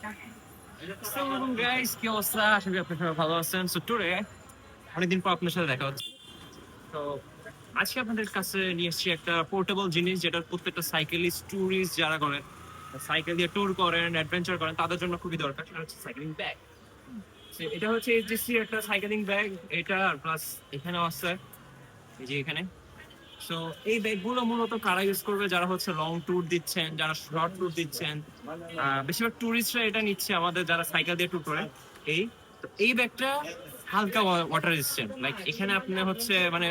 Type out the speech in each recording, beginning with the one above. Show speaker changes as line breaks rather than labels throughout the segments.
আসসালামু গাইস, কি অবস্থা? আশা করি আপনারা সবাই ভালো আছেন। সো টুডে অনেকদিন পর আপনার সাথে দেখা হচ্ছে। তো আজকে আপনাদের কাছে নিয়ে এসেছি একটা পোর্টেবল জিনিস, যেটা প্রত্যেকটা সাইকেলিস্ট, ট্যুরিস্ট যারা করেন, সাইকেল দিয়ে ট্যুর করেন, অ্যাডভেঞ্চার করেন, তাদের জন্য খুবই দরকার। সেটা হচ্ছে সাইক্লিং ব্যাগ। এটা হচ্ছে এইচডিসি একটা সাইকেলিং ব্যাগ। এটা প্লাস এখানেও আছে, এই যে এখানে। সো এই ব্যাগগুলো মূলত কারা ইউজ করবে? যারা হচ্ছে লং ট্যুর দিচ্ছেন, যারা শর্ট ট্যুর দিচ্ছেন। বেশিরভাগ ট্যুরিস্টরা এটা নিচ্ছে, আমাদের যারা সাইকেল দিয়ে ট্যুর করে। এই তো এই ব্যাগটা হালকা ওয়াটার রেজিস্ট্যান্ট। লাইক এখানে আপনি হচ্ছে মানে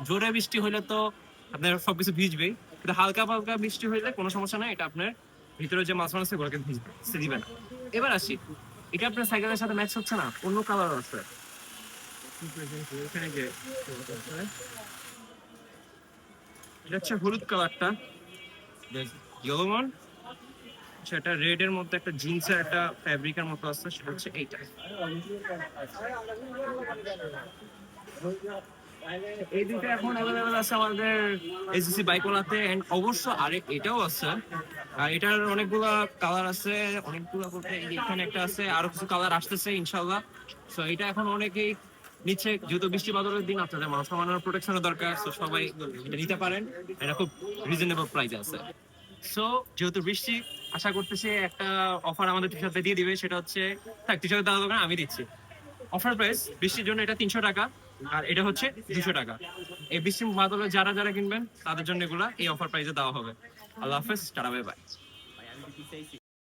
জোরে বৃষ্টি হলে তো আপনার সবকিছু ভিজবেই, কিন্তু হালকা হালকা বৃষ্টি হইলে কোনো সমস্যা নাই। এটা আপনার ভিতরে যে মাছ আছে ওগুলোকে ভিজতে দিবে না। এবার আসি, এটা আপনার সাইকেলের সাথে ম্যাচ হচ্ছে না, অন্য কালার আছে এখানে যে। এটা হচ্ছে হলুদ কালারটা, ইয়েলো ওয়ান। সেটা রেড এর মধ্যে একটা জিন্সের একটা ফ্যাব্রিকের মতো আছে, সেটা হচ্ছে এইটা। এই দুইটা এখন অ্যাভেলেবেল আছে আমাদের এসিসি বাইকওয়ালাতে, এন্ড অবশ্য আরেক এটাও আছে। আর এটার অনেকগুলা কালার আছে, অনেকগুলা বলতে এখানে একটা আছে, আরো কিছু কালার আসতেছে ইনশাল্লাহ। সো এটা এখন অনেকেই নিচ্ছে, যেহেতু বৃষ্টি বাদলের দিন, আপনাদের মানুষ মানানোর প্রোটেকশনের দরকার। সো সবাই এটা নিতে পারেন, এটা খুব রিজনেবল প্রাইস আছে। সো যেহেতু বৃষ্টি, আশা করতেছি একটা অফার আমাদের টি-শার্টে দিয়ে দিবে। সেটা হচ্ছে, থাক টি-শার্টের দাম দোকান আমি দিচ্ছি। অফার প্রাইস বৃষ্টির জন্য এটা 300 টাকা, আর এটা হচ্ছে 200 টাকা। এই বৃষ্টির বাদলে যারা যারা কিনবেন তাদের জন্য এগুলা এই অফার প্রাইসে দেওয়া হবে। আল্লাহ হাফেজ, টাটা, বাই বাই।